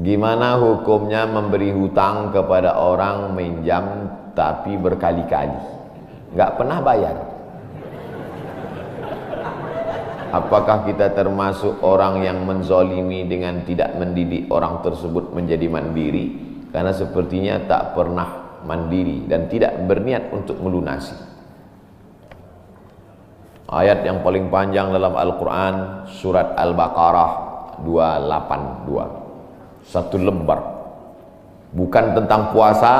Gimana hukumnya memberi hutang kepada orang minjam tapi berkali-kali nggak pernah bayar? Apakah kita termasuk orang yang menzolimi dengan tidak mendidik orang tersebut menjadi mandiri? Karena sepertinya tak pernah mandiri dan tidak berniat untuk melunasi. Ayat yang paling panjang dalam Al-Quran, surat Al-Baqarah 282, satu lembar. Bukan tentang puasa,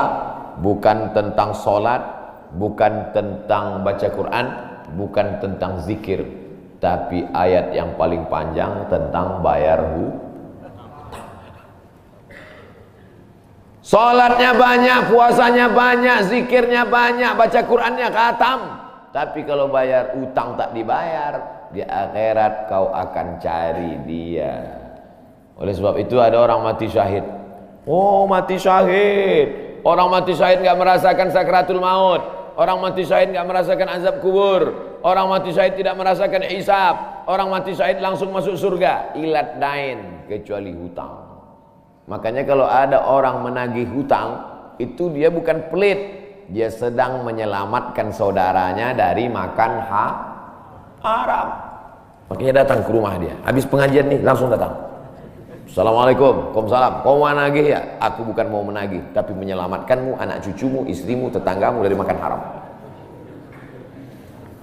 bukan tentang sholat, bukan tentang baca Quran, bukan tentang zikir, tapi ayat yang paling panjang tentang bayar hutang. Sholatnya banyak, puasanya banyak, zikirnya banyak, baca Qurannya khatam, tapi kalau bayar utang tak dibayar, di akhirat kau akan cari dia. Oleh sebab itu ada orang mati syahid. Oh, mati syahid. Orang mati syahid enggak merasakan sakratul maut. Orang mati syahid enggak merasakan azab kubur. Orang mati syahid tidak merasakan hisab. Orang mati syahid langsung masuk surga. Ilat dain, kecuali hutang. Makanya kalau ada orang menagih hutang, itu dia bukan pelit, dia sedang menyelamatkan saudaranya dari makan haram. Makanya datang ke rumah dia. Habis pengajian nih langsung datang. Assalamualaikum, waalaikumsalam. Kau mau menagih ya? Aku bukan mau menagih, tapi menyelamatkanmu, anak cucumu, istrimu, tetanggamu dari makan haram.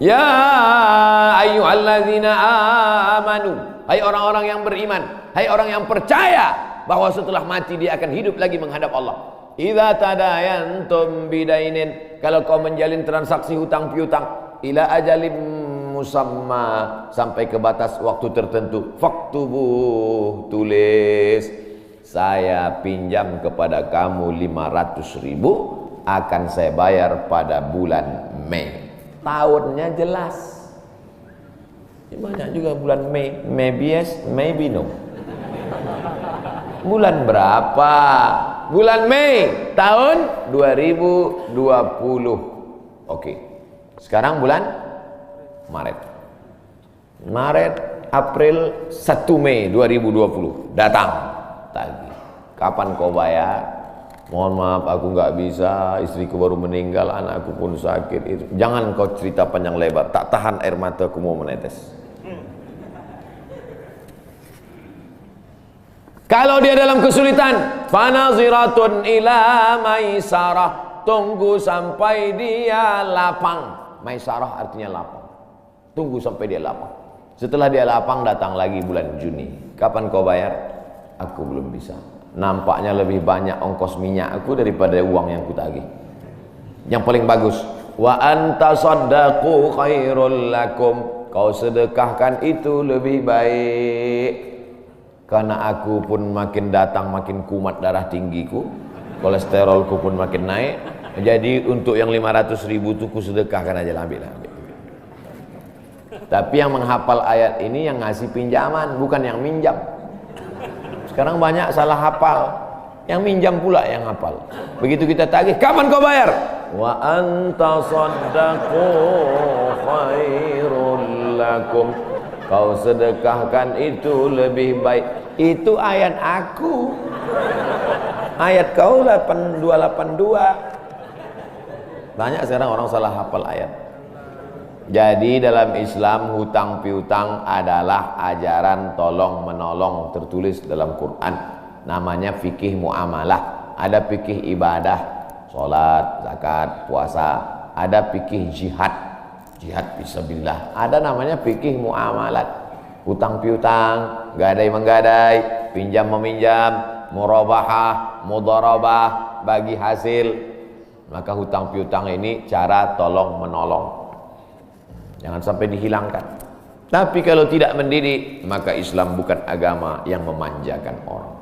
Ya ayyuhalladzina amanu, hai orang-orang yang beriman, hai orang yang percaya bahwa setelah mati dia akan hidup lagi menghadap Allah. Idza tadayantum bidainin, kalau kau menjalin transaksi hutang piutang, ila ajalim musamma, sampai ke batas waktu tertentu, faktubuh, tulis, saya pinjam kepada kamu 500.000, akan saya bayar pada bulan Mei. Tahunnya jelas. Banyak juga bulan Mei, maybe yes, maybe no. Bulan berapa? Bulan Mei tahun 2020. Oke. Sekarang bulan Maret. April 1 Mei 2020 datang tagih. Kapan kau bayar? Mohon maaf aku nggak bisa, istriku baru meninggal, anakku pun sakit. Jangan kau cerita panjang lebar, tak tahan air mataku mau menetes. Kalau dia dalam kesulitan, fanaziratun ila maisarah, tunggu sampai dia lapang. Maisarah artinya lapang. Tunggu sampai dia lapang. Setelah dia lapang, datang lagi bulan Juni. Kapan kau bayar? Aku belum bisa. Nampaknya lebih banyak ongkos minyak aku daripada uang yang kutagih. Yang paling bagus, wa antasaddaqu khairul lakum, kau sedekahkan itu lebih baik. Karena aku pun makin datang makin kumat darah tinggiku, kolesterolku pun makin naik. Jadi untuk yang 500.000 itu ku sedekahkan aja, ambil. Tapi yang menghafal ayat ini yang ngasih pinjaman, bukan yang minjam. Sekarang banyak salah hafal, yang minjam pula yang hafal. Begitu kita tagih, kapan kau bayar? Wa antasaddaqu khairul lakum, kau sedekahkan itu lebih baik. Itu ayat aku. Ayat kau 8282. Banyak sekarang orang salah hafal ayat. Jadi dalam Islam hutang piutang adalah ajaran tolong menolong, tertulis dalam Quran. Namanya fikih muamalah. Ada fikih ibadah, sholat, zakat, puasa. Ada fikih jihad, jihad fisabilillah. Ada namanya fikih muamalat. Hutang piutang, gadai menggadai, pinjam meminjam, murabahah, mudharabah, bagi hasil. Maka hutang piutang ini cara tolong menolong. Jangan sampai dihilangkan. Tapi kalau tidak mendidik, maka Islam bukan agama yang memanjakan orang.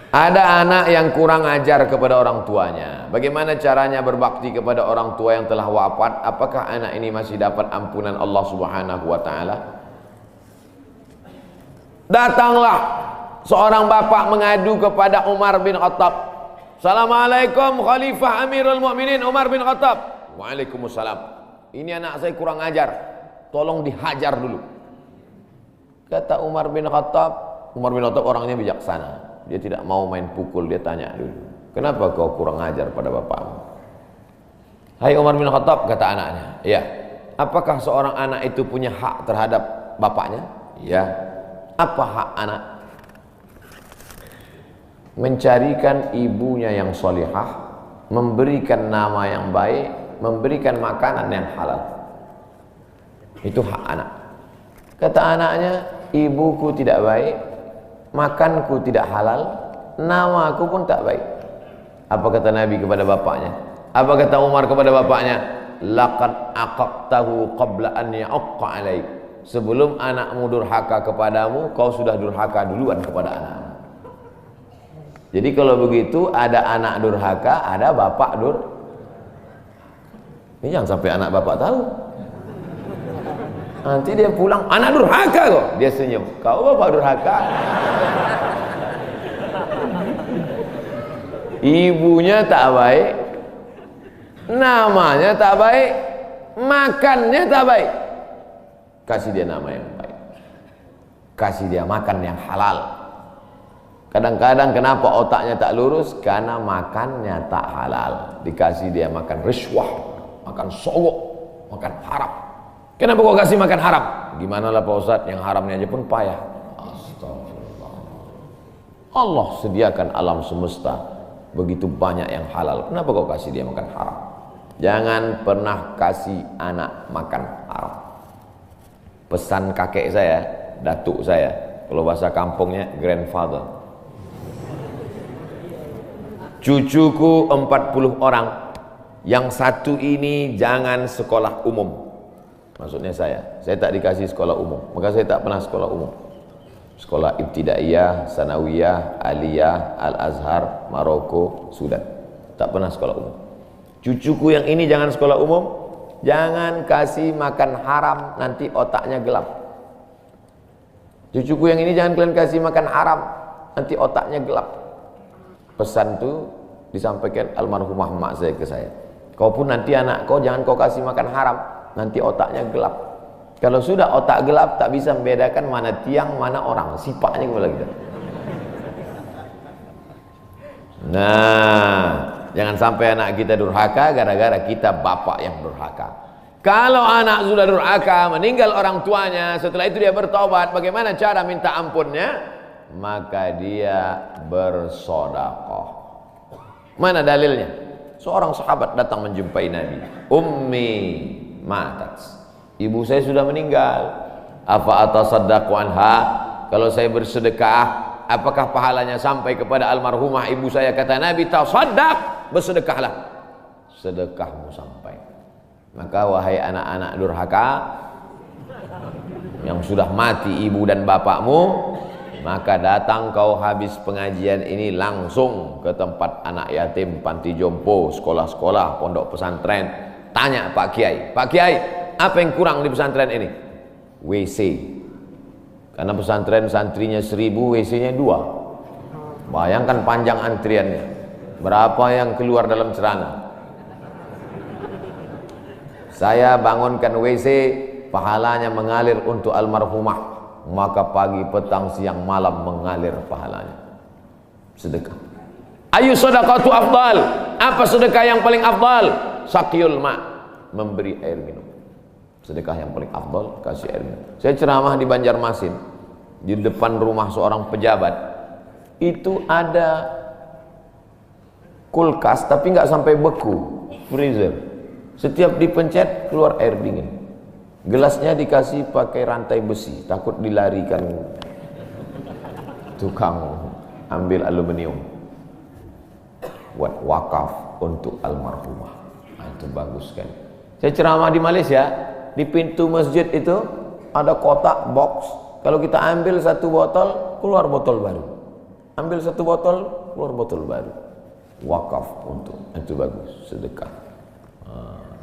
Ada anak yang kurang ajar kepada orang tuanya. Bagaimana caranya berbakti kepada orang tua yang telah wafat? Apakah anak ini masih dapat ampunan Allah Subhanahu wa taala? Datanglah seorang bapak mengadu kepada Umar bin Khattab. Assalamualaikum Khalifah Amirul Mukminin Umar bin Khattab. Waalaikumsalam. Ini anak saya kurang ajar, tolong dihajar dulu. Kata Umar bin Khattab orangnya bijaksana. Dia tidak mau main pukul, dia tanya dulu, kenapa kau kurang ajar pada bapakmu? Hai Umar bin Khattab, kata anaknya, ya. Apakah seorang anak itu punya hak terhadap bapaknya? Ya. Apa hak anak? Mencarikan ibunya yang solihah, memberikan nama yang baik, memberikan makanan yang halal. Itu hak anak. Kata anaknya, ibuku tidak baik, makanku tidak halal, namaku pun tak baik. Apa kata Nabi kepada bapaknya? Apa kata Umar kepada bapaknya? Laqad aqaqtahu qabla an ya'aqqa alaik. Sebelum anakmu durhaka kepadamu, kau sudah durhaka duluan kepada anakmu. Jadi kalau begitu, ada anak durhaka, ada bapak Ini jangan sampai anak bapak tahu. Nanti dia pulang, anak durhaka kok. Dia senyum, kau bapak durhaka. Ibunya tak baik, namanya tak baik, makannya tak baik. Kasih dia nama yang baik, kasih dia makan yang halal. Kadang-kadang kenapa otaknya tak lurus? Karena makannya tak halal. Dikasih dia makan riswah, makan sogok, makan haram. Kenapa kau kasih makan haram? Gimana lah Pak Ustadz, yang haramnya aja pun payah. Astagfirullah. Allah sediakan alam semesta begitu banyak yang halal. Kenapa kau kasih dia makan haram? Jangan pernah kasih anak makan haram. Pesan kakek saya, datuk saya, kalau bahasa kampungnya grandfather. Cucuku 40 orang, yang satu ini jangan sekolah umum. Maksudnya saya tak dikasih sekolah umum, maka saya tak pernah sekolah umum. Sekolah ibtidaiyah, sanawiyah, aliyah, al-azhar, Maroko, Sudan. Tak pernah sekolah umum. Cucuku yang ini jangan sekolah umum, jangan kasih makan haram, nanti otaknya gelap. Cucuku yang ini jangan kalian kasih makan haram, nanti otaknya gelap. Pesan itu disampaikan almarhumah mak saya ke saya. Kau pun nanti anak kau jangan kau kasih makan haram, nanti otaknya gelap. Kalau sudah otak gelap, tak bisa membedakan mana tiang, mana orang, sifatnya kepala kita. Nah, jangan sampai anak kita durhaka gara-gara kita bapak yang durhaka. Kalau anak sudah durhaka, meninggal orang tuanya, setelah itu dia bertobat, bagaimana cara minta ampunnya? Maka dia bersedekah. Mana dalilnya? Seorang sahabat datang menjumpai Nabi. Ummi matat, ibu saya sudah meninggal. Apa atasaddaqu anha? Kalau saya bersedekah, apakah pahalanya sampai kepada almarhumah ibu saya? Kata Nabi, tasaddaq, bersedekahlah, sedekahmu sampai. Maka wahai anak-anak durhaka yang sudah mati ibu dan bapakmu, maka datang kau habis pengajian ini langsung ke tempat anak yatim, panti jompo, sekolah-sekolah, pondok pesantren. Tanya Pak Kiai, Pak Kiai, apa yang kurang di pesantren ini? WC. Karena pesantren santrinya 1000, WC-nya 2. Bayangkan panjang antriannya. Berapa yang keluar dalam celana? Saya bangunkan WC, pahalanya mengalir untuk almarhumah. Maka pagi, petang, siang, malam mengalir pahalanya. Sedekah. Ayu sedekatu afdal? Apa sedekah yang paling afdal? Saqiyul ma', memberi air minum. Sedekah yang paling afdal, kasih air minum. Saya ceramah di Banjarmasin, di depan rumah seorang pejabat. Itu ada kulkas, tapi nggak sampai beku, freezer. Setiap dipencet keluar air dingin. Gelasnya dikasih pakai rantai besi, takut dilarikan tukang ambil aluminium. Buat wakaf untuk almarhumah. Nah, itu bagus kan. Saya ceramah di Malaysia, di pintu masjid itu ada kotak box. Kalau kita ambil satu botol, keluar botol baru. Ambil satu botol, keluar botol baru. Wakaf untuk, itu bagus, sedekah.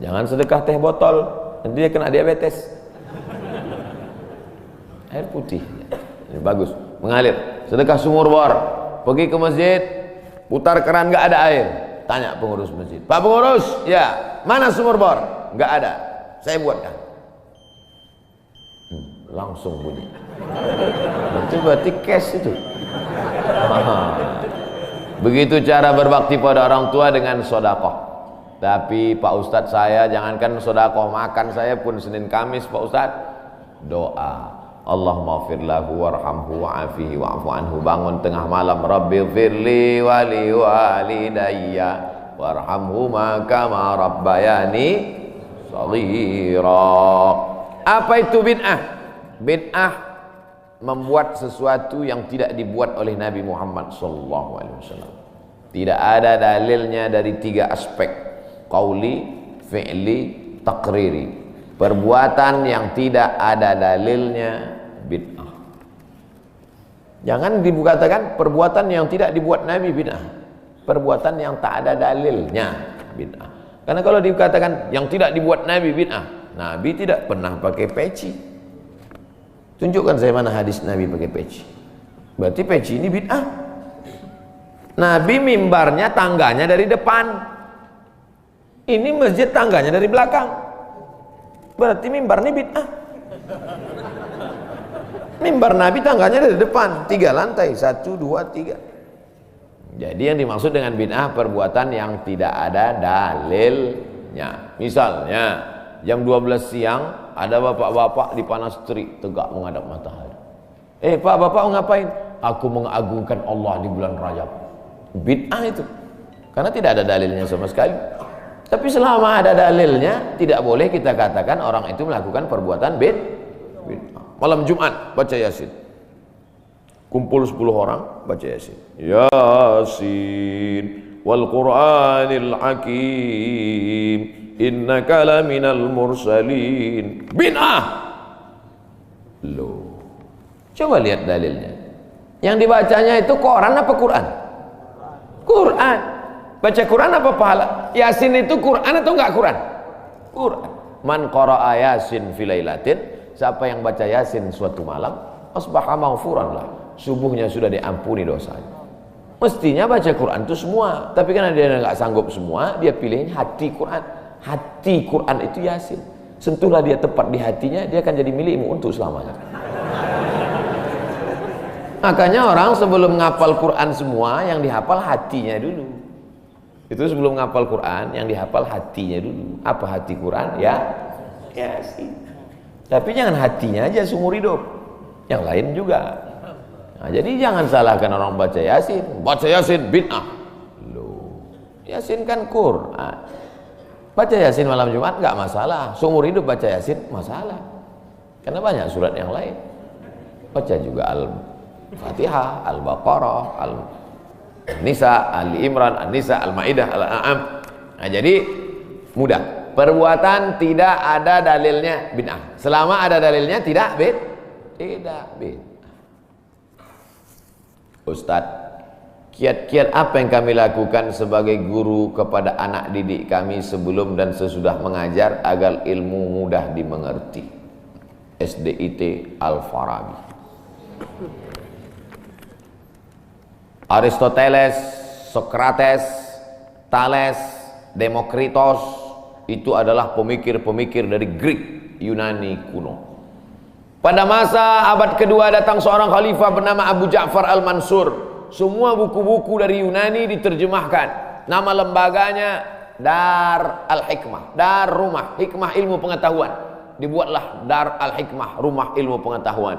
Jangan sedekah teh botol, nanti dia kena diabetes. Air putih, ini bagus, mengalir. Sedekah sumur bor, pergi ke masjid, putar keran nggak ada air, tanya pengurus masjid, Pak pengurus, ya mana sumur bor? Nggak ada, saya buatkan. Langsung bunyi. Itu berarti cash itu. Begitu cara berbakti pada orang tua dengan sedekah. Tapi Pak Ustadz, saya jangankan sedekah, makan saya pun Senin Kamis Pak Ustadz doa, Allahumma fir lahu warhamhu wa'afihi wa'fu anhu. Bangun tengah malam, Rabbi firli wali walidayya warhamhuma kama rabbayani shaghira. Apa itu bid'ah? Bid'ah membuat sesuatu yang tidak dibuat oleh Nabi Muhammad SAW. Tidak ada dalilnya dari 3 aspek: qauli, fi'li, taqriri. Perbuatan yang tidak ada dalilnya bid'ah. Jangan dikatakan perbuatan yang tidak dibuat Nabi bid'ah. Perbuatan yang tak ada dalilnya bid'ah. Karena kalau dikatakan yang tidak dibuat Nabi bid'ah, Nabi tidak pernah pakai peci. Tunjukkan saya mana hadis Nabi pakai peci. Berarti peci ini bid'ah. Nabi mimbarnya tangganya dari depan. Ini masjid tangganya dari belakang. Berarti mimbar ini bid'ah. Mimbar Nabi tangganya dari depan, 3 lantai, 1, 2, 3. Jadi yang dimaksud dengan bid'ah perbuatan yang tidak ada dalilnya. Misalnya jam 12 siang ada bapak-bapak di panas terik tegak menghadap matahari. Pak, bapak ngapain? Aku mengagungkan Allah di bulan Rajab. Bid'ah itu. Karena tidak ada dalilnya sama sekali. Tapi selama ada dalilnya, tidak boleh kita katakan orang itu melakukan perbuatan bid'ah. Malam Jumat baca Yasin. Kumpul 10 orang baca Yasin. Yasin wal Qur'anil Hakim innaka laminal mursalin. Bid'ah. Loh. Coba lihat dalilnya. Yang dibacanya itu Quran apa Quran? Quran. Baca Quran apa pahala? Yasin itu Quran atau enggak Quran? Quran. Man qara'a Yasin fi lailatin, siapa yang baca Yasin suatu malam, asbaha maghfuran lah. Subuhnya sudah diampuni dosanya. Mestinya baca Quran itu semua, tapi karena dia enggak sanggup semua, dia pilih hati Quran. Hati Quran itu Yasin. Sentuhlah dia tepat di hatinya, dia akan jadi milikmu untuk selamanya. Makanya orang sebelum ngapal Quran semua, yang dihafal hatinya dulu. Itu sebelum ngapal Quran, yang dihafal hatinya dulu. Apa hati Quran? Ya, Yasin. Tapi jangan hatinya aja seumur hidup, yang lain juga. Nah, jadi jangan salahkan orang baca Yasin. Baca Yasin bid'ah. Loh, Yasin kan Quran. Baca Yasin malam Jumat nggak masalah. Seumur hidup baca Yasin masalah. Karena banyak surat yang lain. Baca juga Al-Fatihah, Al-Baqarah, Al-Nisa, Ali Imran, An-Nisa, Al-Maidah, Al-An'am. Nah, jadi mudah. Perbuatan tidak ada dalilnya bid'ah. Selama ada dalilnya tidak bid'ah. Ustadz, kiat-kiat apa yang kami lakukan sebagai guru kepada anak didik kami sebelum dan sesudah mengajar agar ilmu mudah dimengerti? SDIT Al-Farabi. Aristoteles, Socrates, Thales, Demokritos itu adalah pemikir-pemikir dari Greek, Yunani kuno. Pada masa abad kedua datang seorang khalifah bernama Abu Ja'far Al-Mansur. Semua buku-buku dari Yunani diterjemahkan. Nama lembaganya Dar Al-Hikmah, Dar Rumah Hikmah Ilmu Pengetahuan. Dibuatlah Dar Al-Hikmah, Rumah Ilmu Pengetahuan.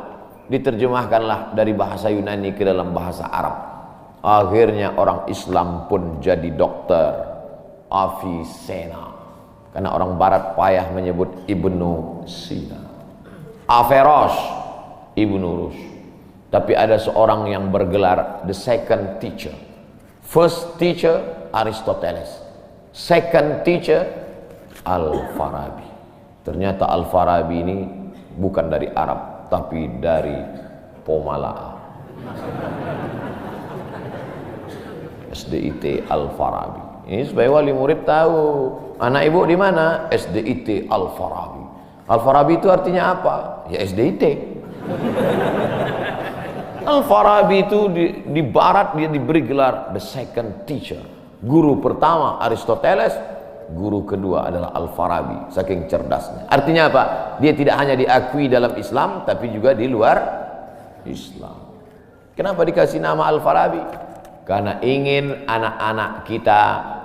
Diterjemahkanlah dari bahasa Yunani ke dalam bahasa Arab. Akhirnya orang Islam pun jadi dokter, Avicenna. Karena orang barat payah menyebut Ibnu Sina. Averroes, Ibnu Rushd. Tapi ada seorang yang bergelar the second teacher. First teacher Aristoteles, second teacher Al-Farabi. Ternyata Al-Farabi ini bukan dari Arab, tapi dari Pomalaa. SDIT Al-Farabi. Ini supaya wali murid tahu. Anak ibu di mana? SDIT Al-Farabi. Al-Farabi itu artinya apa? Ya SDIT. Al-Farabi itu di barat dia diberi gelar the second teacher. Guru pertama Aristoteles, guru kedua adalah Al-Farabi, saking cerdasnya. Artinya apa? Dia tidak hanya diakui dalam Islam tapi juga di luar Islam. Kenapa dikasih nama Al-Farabi? Karena ingin anak-anak kita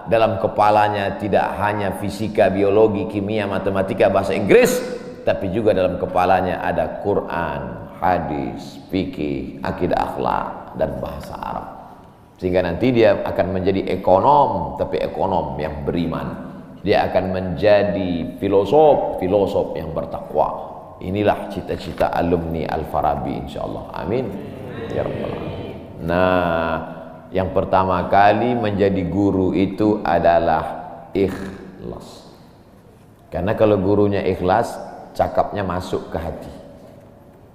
dalam kepalanya tidak hanya fisika, biologi, kimia, matematika, bahasa Inggris, tapi juga dalam kepalanya ada Quran, hadis, fikih, akidah, akhlak, dan bahasa Arab. Sehingga nanti dia akan menjadi ekonom, tapi ekonom yang beriman. Dia akan menjadi filosof yang bertakwa. Inilah cita-cita alumni Al-Farabi, insyaallah. Amin ya rabbal alamin. Nah, yang pertama kali menjadi guru itu adalah ikhlas. Karena kalau gurunya ikhlas, cakapnya masuk ke hati.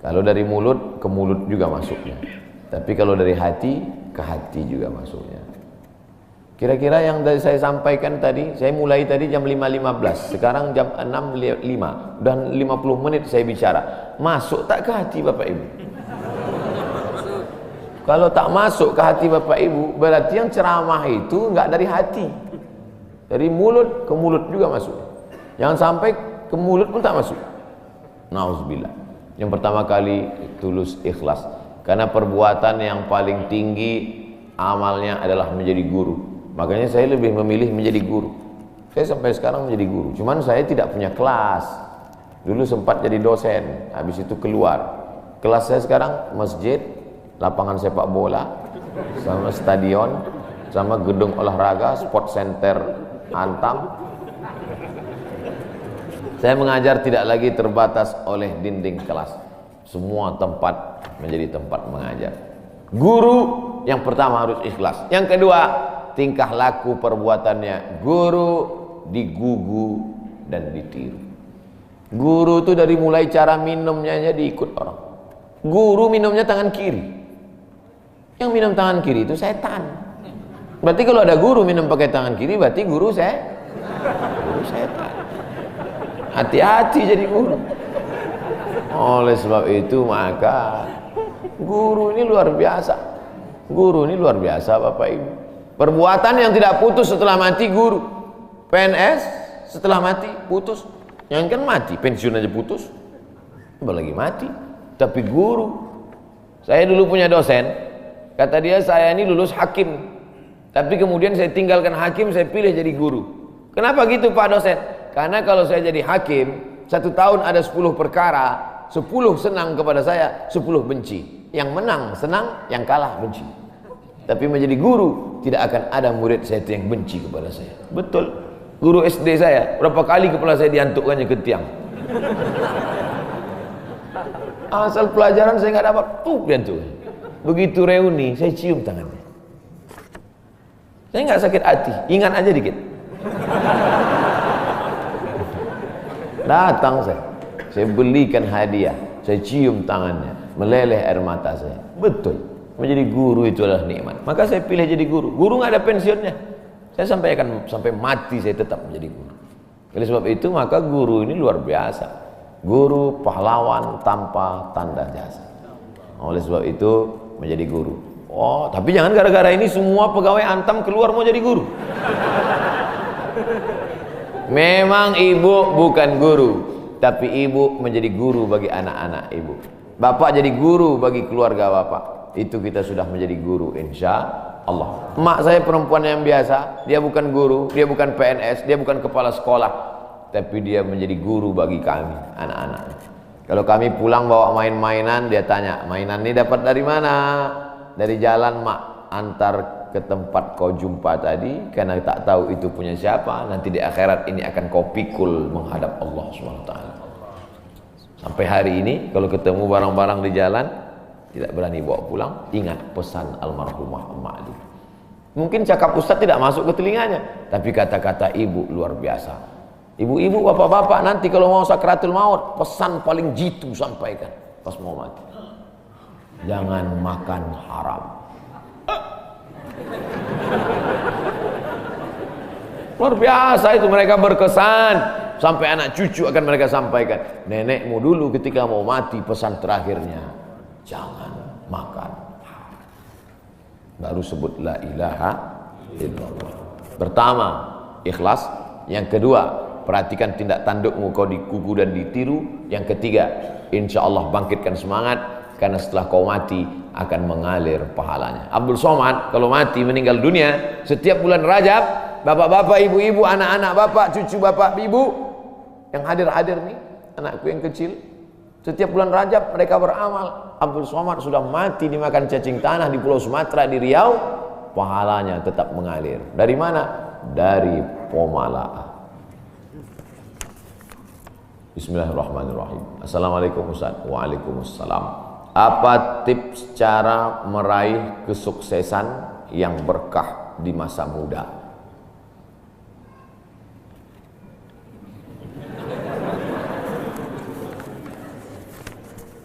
Kalau dari mulut ke mulut juga masuknya. Tapi kalau dari hati ke hati juga masuknya. Kira-kira yang saya sampaikan tadi, saya mulai tadi jam 5.15, sekarang jam 6.05, udah 50 menit saya bicara. Masuk tak ke hati Bapak Ibu? Kalau tak masuk ke hati Bapak Ibu, berarti yang ceramah itu enggak dari hati. Dari mulut ke mulut juga masuk. Jangan sampai ke mulut pun tak masuk. Nauzubillah. Yang pertama kali tulus ikhlas. Karena perbuatan yang paling tinggi amalnya adalah menjadi guru. Makanya saya lebih memilih menjadi guru. Saya sampai sekarang menjadi guru. Cuman saya tidak punya kelas. Dulu sempat jadi dosen, habis itu keluar. Kelas saya sekarang masjid, lapangan sepak bola, sama stadion, sama gedung olahraga, sport center Antam. Saya mengajar tidak lagi terbatas oleh dinding kelas. Semua tempat menjadi tempat mengajar. Guru yang pertama harus ikhlas. Yang kedua, tingkah laku perbuatannya. Guru digugu dan ditiru. Guru itu dari mulai cara minumnya aja diikut orang. Guru minumnya tangan kiri. Yang minum tangan kiri itu setan. Berarti kalau ada guru minum pakai tangan kiri, berarti guru setan. Hati-hati jadi guru. Oleh sebab itu maka guru ini luar biasa. Guru ini luar biasa Bapak Ibu. Perbuatan yang tidak putus setelah mati guru. PNS setelah mati putus. Yang kan mati, pensiun aja putus. Apalagi mati. Tapi guru. Saya dulu punya dosen. Kata dia, saya ini lulus hakim. Tapi kemudian saya tinggalkan hakim, saya pilih jadi guru. Kenapa gitu Pak dosen? Karena kalau saya jadi hakim, 1 tahun ada 10 perkara, 10 senang kepada saya, 10 benci. Yang menang senang, yang kalah benci. Tapi menjadi guru, tidak akan ada murid saya yang benci kepada saya. Betul. Guru SD saya, berapa kali kepala saya diantukkannya ke tiang. Asal pelajaran saya nggak dapat, diantuk. Begitu reuni, saya cium tangannya. Saya nggak sakit hati, ingat aja dikit. Datang saya belikan hadiah, saya cium tangannya, meleleh air mata saya. Betul, menjadi guru itu adalah nikmat. Maka saya pilih jadi guru. Guru nggak ada pensiunnya. Saya sampai mati saya tetap menjadi guru. Oleh sebab itu maka guru ini luar biasa. Guru pahlawan tanpa tanda jasa. Oleh sebab itu menjadi guru. Oh, tapi jangan gara-gara ini semua pegawai Antam keluar mau jadi guru. Memang ibu bukan guru, tapi ibu menjadi guru bagi anak-anak ibu. Bapak jadi guru bagi keluarga bapak. Itu kita sudah menjadi guru insya Allah. Emak saya perempuan yang biasa, dia bukan guru, dia bukan PNS, dia bukan kepala sekolah, tapi dia menjadi guru bagi kami, anak-anak. Kalau kami pulang bawa main-mainan, dia tanya, mainan ini dapat dari mana? Dari jalan mak, antar ke tempat kau jumpa tadi, karena tak tahu itu punya siapa. Nanti di akhirat ini akan kau pikul menghadap Allah SWT. Sampai hari ini kalau ketemu barang-barang di jalan tidak berani bawa pulang, ingat pesan almarhumah emak Ali. Mungkin cakap ustaz tidak masuk ke telinganya, tapi kata-kata ibu luar biasa. Ibu-ibu, bapak-bapak, nanti kalau mau sakratul maut, pesan paling jitu sampaikan pas mau mati. Jangan makan haram. Luar biasa itu, mereka berkesan. Sampai anak cucu akan mereka sampaikan. Nenekmu dulu ketika mau mati pesan terakhirnya, jangan makan haram. Baru sebut la ilaha illallah. Pertama, ikhlas. Yang kedua, perhatikan tindak tandukmu, kau dikuku dan ditiru. Yang ketiga, insya Allah bangkitkan semangat, karena setelah kau mati akan mengalir pahalanya. Abdul Somad kalau mati meninggal dunia, setiap bulan Rajab, bapak-bapak, ibu-ibu, anak-anak bapak, cucu bapak, ibu yang hadir-hadir nih, anakku yang kecil, setiap bulan Rajab mereka beramal. Abdul Somad sudah mati dimakan cacing tanah di Pulau Sumatera, di Riau, pahalanya tetap mengalir. Dari mana? Dari Pomala. Bismillahirrahmanirrahim. Assalamualaikum Ustaz. Waalaikumsalam. Apa tips cara meraih kesuksesan yang berkah di masa muda?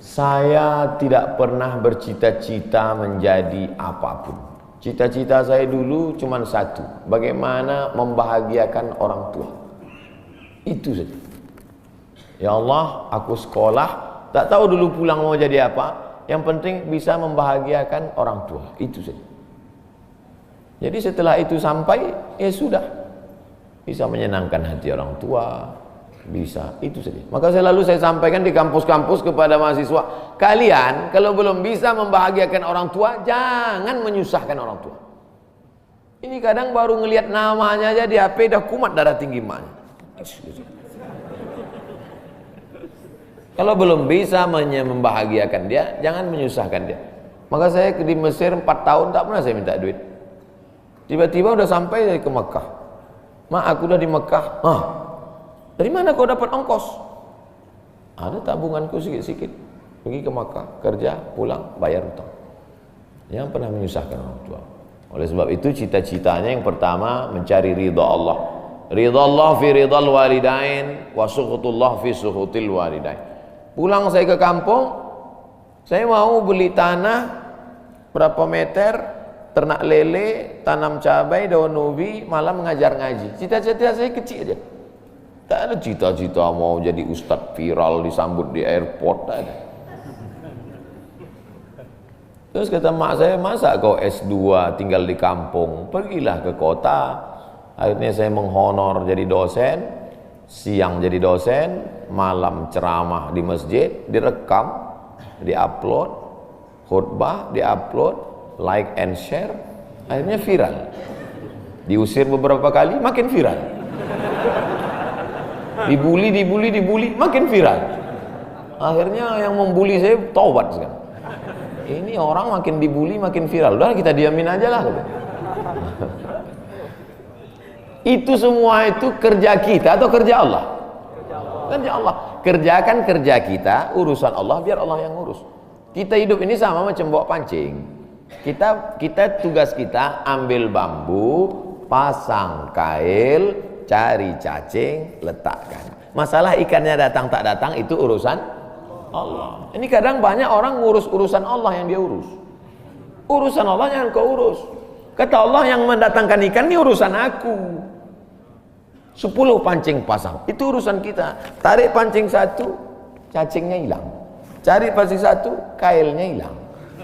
Saya tidak pernah bercita-cita menjadi apapun. Cita-cita saya dulu cuma satu, bagaimana membahagiakan orang tua. Itu saja. Ya Allah, aku sekolah, tak tahu dulu pulang mau jadi apa, yang penting bisa membahagiakan orang tua. Itu saja. Jadi setelah itu sampai, ya sudah, bisa menyenangkan hati orang tua, bisa, itu saja. Maka selalu saya sampaikan di kampus-kampus kepada mahasiswa, kalian kalau belum bisa membahagiakan orang tua, jangan menyusahkan orang tua. Ini kadang baru ngelihat namanya aja di HP dah kumat darah tinggi emaknya. Kalau belum bisa membahagiakan dia, jangan menyusahkan dia. Maka saya di Mesir 4 tahun tak pernah saya minta duit. Tiba-tiba udah sampai ke Mekah. Mak, aku udah di Mekah. Dari mana kau dapat ongkos? Ada tabunganku sikit-sikit. Pergi ke Mekah, kerja, pulang, bayar hutang. Jangan pernah menyusahkan orang tua. Oleh sebab itu cita-citanya yang pertama mencari ridha Allah. Ridha Allah fi ridhal walidain wa sukhutullah fi sukhutil walidain. Pulang saya ke kampung, saya mau beli tanah berapa meter, ternak lele, tanam cabai, daun ubi, malah mengajar ngaji. Cita-cita saya kecil aja. Tak ada cita-cita mau jadi ustadz viral disambut di airport, tak ada. Terus kata mak saya, masa kau S2 tinggal di kampung, pergilah ke kota. Akhirnya saya menghonor jadi dosen, siang jadi dosen, malam ceramah di masjid, direkam, diupload, khutbah diupload, like and share, akhirnya viral. Diusir beberapa kali, makin viral. Dibully, makin viral. Akhirnya yang membuli saya taubat sekarang. Ini orang makin dibully, makin viral. Udah kita diamin aja lah. Itu semua itu kerja kita atau kerja Allah? Kerja Allah. Kerjakan kerja kita, urusan Allah, biar Allah yang ngurus. Kita hidup ini sama macam bawa pancing. Kita tugas kita ambil bambu, pasang kail, cari cacing, letakkan. Masalah ikannya datang tak datang itu urusan Allah. Ini kadang banyak orang ngurus urusan Allah yang dia urus. Urusan Allah jangan kau urus. Kata Allah, yang mendatangkan ikan ini urusan aku. 10 pancing pasang, itu urusan kita. Tarik pancing 1, cacingnya hilang. Cari pancing 1, kailnya hilang.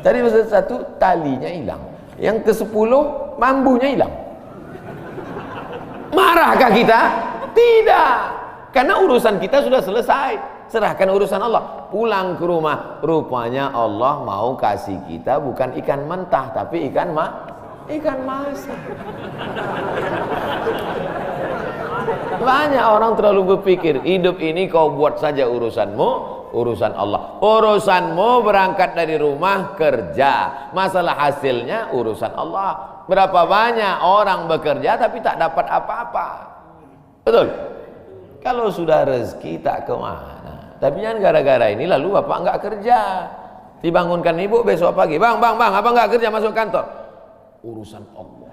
Cari pancing 1, talinya hilang. Yang ke-10, bambunya hilang. Marahkah kita? Tidak. Karena urusan kita sudah selesai. Serahkan urusan Allah. Pulang ke rumah, rupanya Allah mau kasih kita bukan ikan mentah, tapi ikan masak. Banyak orang terlalu berpikir hidup ini kau buat saja urusanmu, urusan Allah. Urusanmu berangkat dari rumah kerja, masalah hasilnya urusan Allah. Berapa banyak orang bekerja tapi tak dapat apa-apa. Betul? Kalau sudah rezeki tak kemana. Tapi jangan gara-gara ini lalu bapak enggak kerja. Dibangunkan ibu besok pagi, bang, abang enggak kerja masuk kantor. Urusan Allah.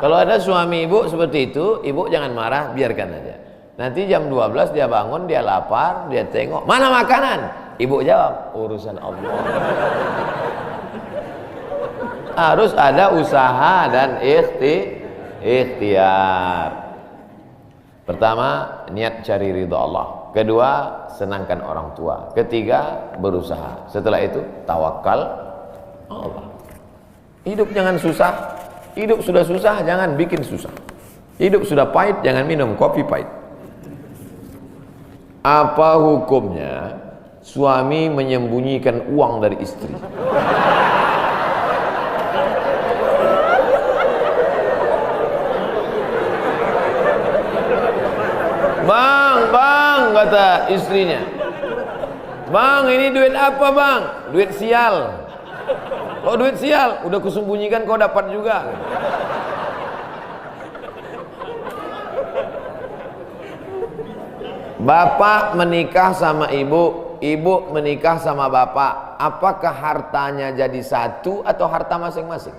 Kalau ada suami ibu seperti itu, ibu jangan marah, biarkan aja. Nanti jam 12 dia bangun, dia lapar, dia tengok, mana makanan? Ibu jawab, urusan Allah. Harus ada usaha dan ikhtiar. Pertama, niat cari ridha Allah. Kedua, senangkan orang tua. Ketiga, berusaha. Setelah itu, tawakal Allah. Hidup jangan susah. Hidup sudah susah, jangan bikin susah. Hidup sudah pahit, jangan minum kopi pahit. Apa hukumnya suami menyembunyikan uang dari istri. Bang, kata istrinya. Bang, ini duit apa bang? Duit sial. Oh duit sial, udah kusembunyikan kau dapat juga. Bapak menikah sama ibu, ibu menikah sama bapak. Apakah hartanya jadi satu atau harta masing-masing?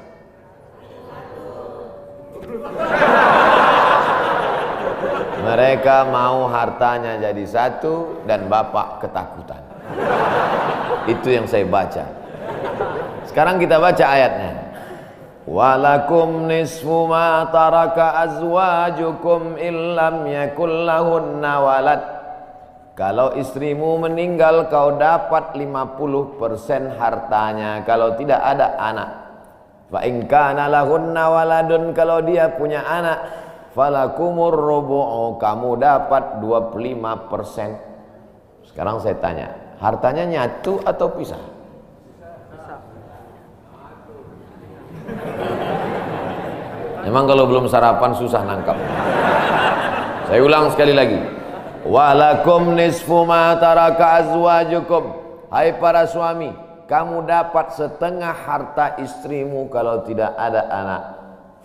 Mereka mau hartanya jadi satu dan bapak ketakutan. Itu yang saya baca. Sekarang kita baca ayatnya. Walakum nisfu ma taraka azwajukum illam yakul lahunna walad. Kalau istrimu meninggal kau dapat 50% hartanya kalau tidak ada anak. Fa in kana lahunna waladun, kalau dia punya anak, falakumur rubu'u, kamu dapat 25%. Sekarang saya tanya, hartanya nyatu atau pisah? Memang kalau belum sarapan susah nangkap. Saya ulang sekali lagi. Walakum nisfu ma taraka azwajukum. Hai para suami, kamu dapat setengah harta istrimu kalau tidak ada anak.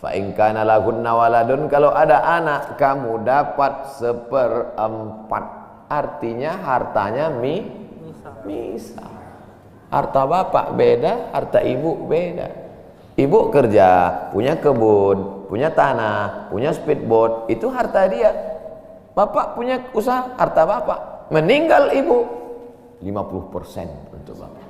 Fa in kana lahunna waladun, kalau ada anak kamu dapat 1/4. Artinya hartanya misal. Harta bapak beda, harta ibu beda. Ibu kerja, punya kebun, punya tanah, punya speedboat, itu harta dia. Bapak punya usaha, harta bapak. Meninggal ibu, 50% untuk bapak.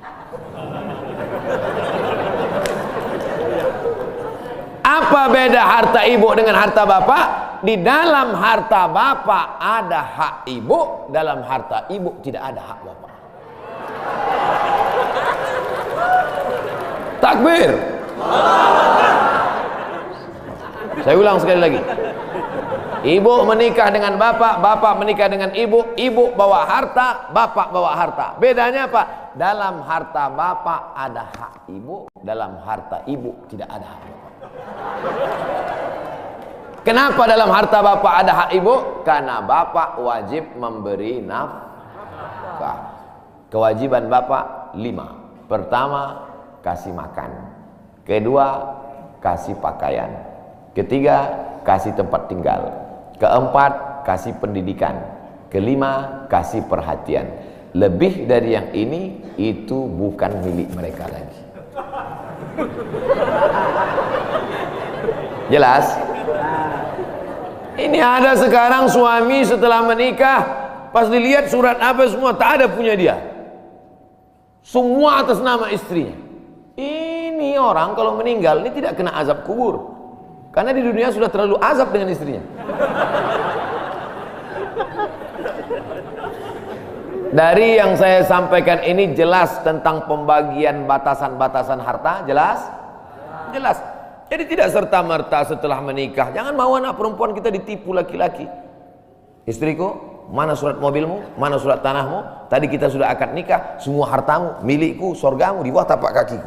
Apa beda harta ibu dengan harta bapak? Di dalam harta bapak ada hak ibu, dalam harta ibu tidak ada hak bapak. Takbir. Saya ulang sekali lagi. Ibu menikah dengan bapak, bapak menikah dengan ibu, ibu bawa harta, bapak bawa harta. Bedanya apa? Dalam harta bapak ada hak ibu, dalam harta ibu tidak ada hak bapak. Kenapa dalam harta bapak ada hak ibu? Karena bapak wajib memberi nafkah. Kewajiban bapak 5. Pertama, kasih makan. Kedua, kasih pakaian. Ketiga, kasih tempat tinggal. Keempat, kasih pendidikan. Kelima, kasih perhatian. Lebih dari yang ini, itu bukan milik mereka lagi. Jelas? Ini ada sekarang suami setelah menikah, pas dilihat surat apa semua, tak ada punya dia. Semua atas nama istrinya. Ini orang kalau meninggal ini tidak kena azab kubur, karena di dunia sudah terlalu azab dengan istrinya. Dari yang saya sampaikan ini jelas tentang pembagian batasan-batasan harta. Jelas? Jelas. Jadi tidak serta-merta setelah menikah, jangan mau anak perempuan kita ditipu laki-laki. Istriku, mana surat mobilmu, mana surat tanahmu, tadi kita sudah akad nikah, semua hartamu, milikku, sorgamu di bawah tapak kakiku.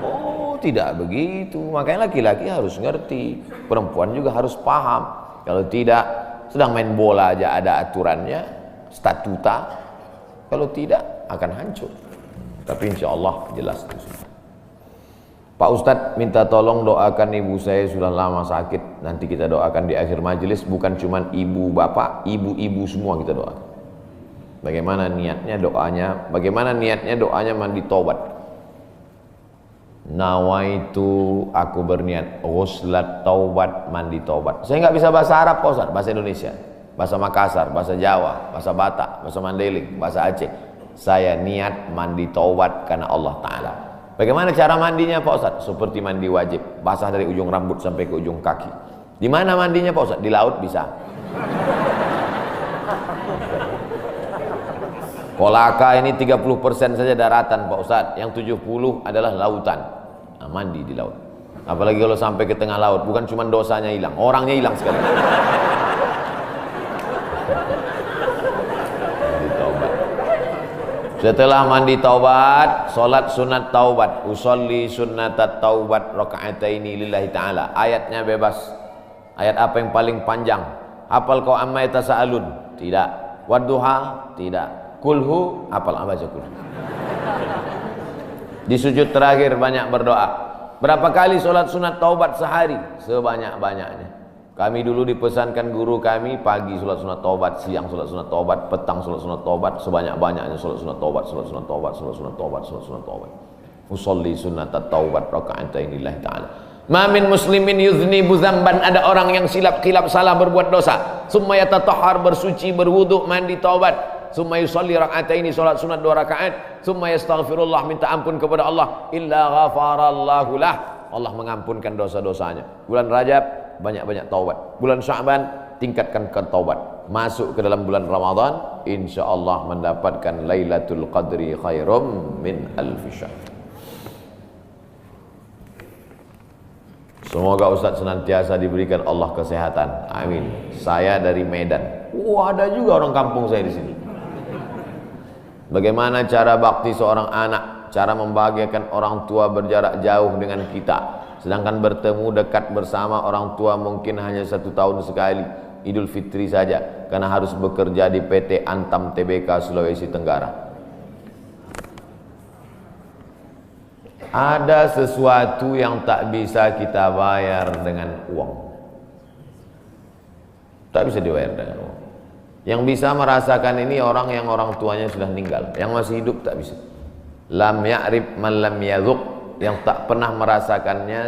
Oh, tidak begitu. Makanya laki-laki harus ngerti, perempuan juga harus paham. Kalau tidak, sedang main bola aja ada aturannya, statuta. Kalau tidak, akan hancur. Tapi insya Allah jelas. Pak Ustadz minta tolong doakan ibu saya, sudah lama sakit. Nanti kita doakan di akhir majelis. Bukan cuma ibu bapak, ibu-ibu semua kita doakan. Bagaimana niatnya doanya? Bagaimana niatnya doanya mandi taubat? Nawaitu, aku berniat ghuslat taubat, mandi taubat. Saya nggak bisa bahasa Arab Pak Ustadz, bahasa Indonesia, bahasa Makassar, bahasa Jawa, bahasa Batak, bahasa Mandailing, bahasa Aceh. Saya niat mandi taubat karena Allah Ta'ala. Bagaimana cara mandinya Pak Ustadz? Seperti mandi wajib, basah dari ujung rambut sampai ke ujung kaki. Di mana mandinya Pak Ustadz? Di laut bisa. Kolaka ini 30% saja daratan Pak Ustadz, yang 70 adalah lautan. Nah, mandi di laut. Apalagi kalau sampai ke tengah laut, bukan cuma dosanya hilang, orangnya hilang sekali. Setelah mandi taubat, solat sunat taubat, usolli sunnatat taubat raka'ataini lillahi ta'ala. Ayatnya bebas. Ayat apa yang paling panjang? Hafal kau amma yatasaalun? Tidak. Wadduha? Tidak. Kulhu? Hafal apa aja kulhu. Di sujud terakhir banyak berdoa. Berapa kali solat sunat taubat sehari? Sebanyak-banyaknya. Kami dulu dipesankan guru kami, pagi solat sunat taubat, siang solat sunat taubat, petang solat sunat taubat, sebanyak-banyaknya solat sunat taubat, solat sunat taubat, solat sunat taubat, solat sunat taubat. Usolli sunnatat taubat raka'atain lillahi ta'ala. Ma min muslimin yudhnibu dzamban, ada orang yang silap salah berbuat dosa, summa yatatahhar, bersuci, berwudu, mandi taubat, summa yusolli raka'ataini, solat sunat 2 rakaat, summa yastaghfirullah, minta ampun kepada Allah, illa ghafarallahu lah, Allah mengampunkan dosa-dosanya. Bulan Rajab banyak-banyak taubat. Bulan Sya'ban tingkatkan ke taubat. Masuk ke dalam bulan Ramadan, insyaallah mendapatkan Lailatul Qadri khairum min alfi syahr. Semoga Ustaz senantiasa diberikan Allah kesehatan. Amin. Saya dari Medan. Ada juga orang kampung saya di sini. Bagaimana cara bakti seorang anak? Cara membahagiakan orang tua berjarak jauh dengan kita. Sedangkan bertemu dekat bersama orang tua mungkin hanya 1 tahun sekali, Idul Fitri saja, karena harus bekerja di PT Antam Tbk Sulawesi Tenggara. Ada sesuatu yang tak bisa kita bayar dengan uang. Tak bisa dibayar dengan uang. Yang bisa merasakan ini orang yang orang tuanya sudah meninggal. Yang masih hidup tak bisa. Lam ya'rif man lam yadhuq. Yang tak pernah merasakannya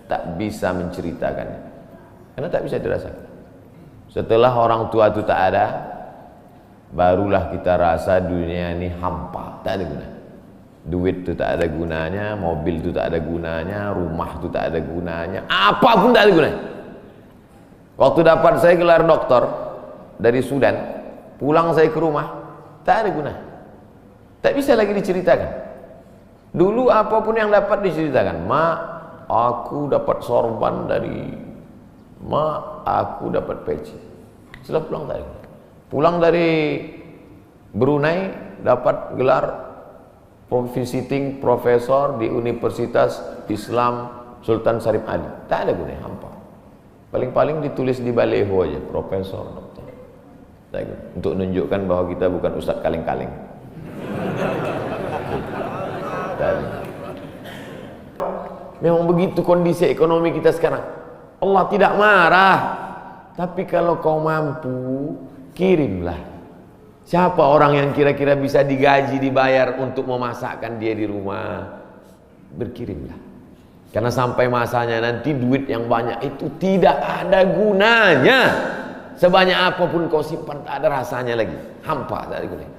tak bisa menceritakannya, karena tak bisa dirasakan. Setelah orang tua itu tak ada, barulah kita rasa dunia ini hampa, tak ada guna. Duit itu tak ada gunanya, mobil itu tak ada gunanya, rumah itu tak ada gunanya, apapun tak ada gunanya. Waktu dapat saya gelar doktor dari Sudan, pulang saya ke rumah, tak ada guna, tak bisa lagi diceritakan. Dulu apapun yang dapat diceritakan, mak, aku dapat sorban dari mak, aku dapat peci. Setelah pulang dari Brunei, dapat gelar visiting profesor di Universitas Islam Sultan Syarif Ali. Tak ada gunanya, hampa. Paling-paling ditulis di baleho aja, profesor, doktor. Untuk menunjukkan bahwa kita bukan ustadz kaleng-kaleng. Memang begitu kondisi ekonomi kita sekarang. Allah tidak marah, tapi kalau kau mampu, kirimlah. Siapa orang yang kira-kira bisa digaji, dibayar untuk memasakkan dia di rumah? Berkirimlah. Karena sampai masanya nanti duit yang banyak itu tidak ada gunanya. Sebanyak apapun kau simpan, tak ada rasanya lagi, hampa, tak ada gunanya.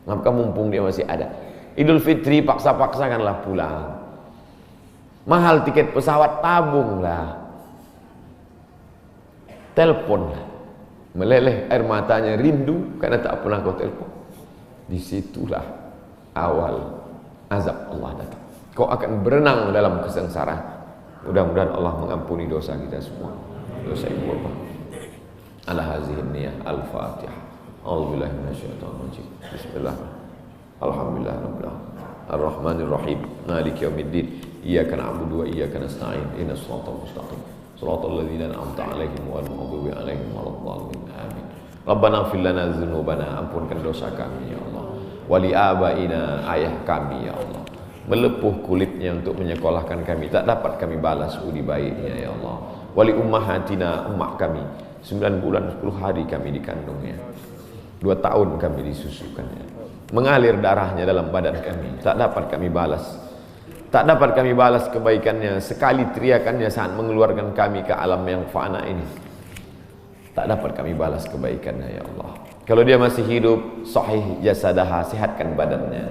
Maka mumpung dia masih ada, Idul Fitri paksa-paksakanlah pulang. Mahal tiket pesawat, tabunglah. Teleponlah. Meleleh air matanya, rindu karena tak pernah kau telepon. Disitulah awal azab Allah datang. Kau akan berenang dalam kesengsaraan. Mudah-mudahan Allah mengampuni dosa kita semua, dosa ibu bapa. Ala hazihi niyah. Al-Fatihah. A'udzubillahi minasyaitonir rajim. Bismillah. Alhamdulillah rabbil alamin. Ar-Rahmanir Rahim. Maliki yaumiddin. Iyyaka na'budu wa iyyaka nasta'in. Ihdinas siratal mustaqim. Shiratal ladzina an'amta 'alaihim ghairil maghdubi 'alaihim waladdallin. Amin. Rabbana ighfir lana dzunubana, ampunkan dosa kami ya Allah. Wali abaina, ayah kami ya Allah. Melepuh kulitnya untuk menyekolahkan kami, tak dapat kami balas budi baiknya ya Allah. Wali ummahatina, ummah kami, 9 bulan 10 hari kami dikandungnya, 2 tahun kami disusukannya, mengalir darahnya dalam badan kami, tak dapat kami balas. Tak dapat kami balas kebaikannya, sekali teriakannya saat mengeluarkan kami ke alam yang fana ini. Tak dapat kami balas kebaikannya ya Allah. Kalau dia masih hidup, sahih jasadaha, sehatkan badannya.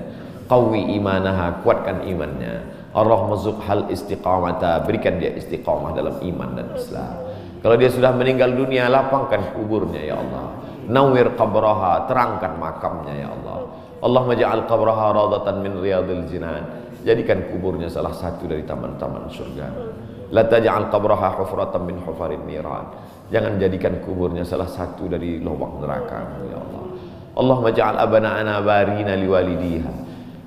Qawi imanaha, kuatkan imannya. Ar-rahmazuk hal istiqamata, berikan dia istiqamah dalam iman dan Islam. Kalau dia sudah meninggal dunia, lapangkan kuburnya ya Allah. Nawwir qabraha, terangkan makamnya ya Allah. Allahumma ja'al qabraha radatan min riyadil jinan. Jadikan kuburnya salah satu dari taman-taman surga. La taj'al qabraha hufratan min hufarin niran. Jangan jadikan kuburnya salah satu dari lubang neraka ya Allah. Allahumma ja'al abana'ana barina liwalidiha.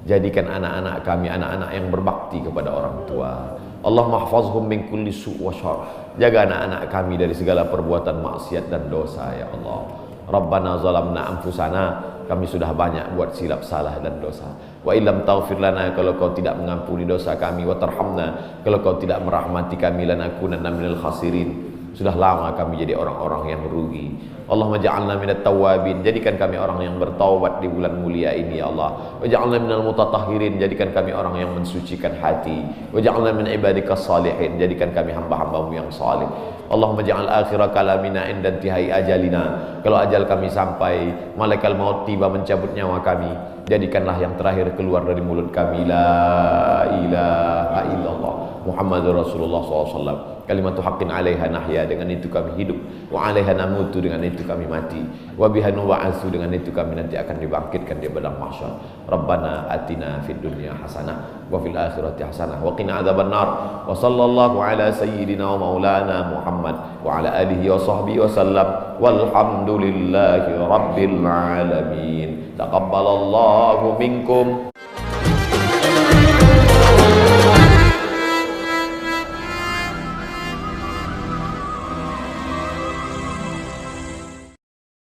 Jadikan anak-anak kami anak-anak yang berbakti kepada orang tua. Allahumma hafazhum min kulli su' wa syarr. Jaga anak-anak kami dari segala perbuatan maksiat dan dosa ya Allah. Rabbana zalamna anfusana, kami sudah banyak buat silap salah dan dosa. Wa illam taghfir lana, kalau kau tidak mengampuni dosa kami, wa tarhamna, kalau kau tidak merahmati kami, lanakunanna minal khasirin. Sudah lama kami jadi orang-orang yang rugi. Allahumma ja'alna minat tawabin, jadikan kami orang yang bertaubat di bulan mulia ini ya Allah. Wa ja'alna minal mutatahhirin, jadikan kami orang yang mensucikan hati. Wa ja'alna min ibadikas salihin, jadikan kami hamba-hambamu yang saleh. Allahumma ja'al akhira kalamina inda intihai ajalina, kalau ajal kami sampai, malaikat maut tiba mencabut nyawa kami, jadikanlah yang terakhir keluar dari mulut kami la ilaha illallah Muhammadur Rasulullah SAW. Kalimatu haqqin 'alaiha nahya, dengan itu kami hidup, wa 'alaiha namutu, dengan itu kami mati, wa biha nub'atsu, dengan itu kami nanti akan dibangkitkan di padang mahsyar. Rabbana atina fid dunya hasanah wa fil akhirati hasanah wa qina adzabannar. Wa sallallahu ala sayyidina wa maulana Muhammad wa ala alihi wa sahbihi wa sallam. Walhamdulillahi rabbil alamin. Taqabbalallahu minkum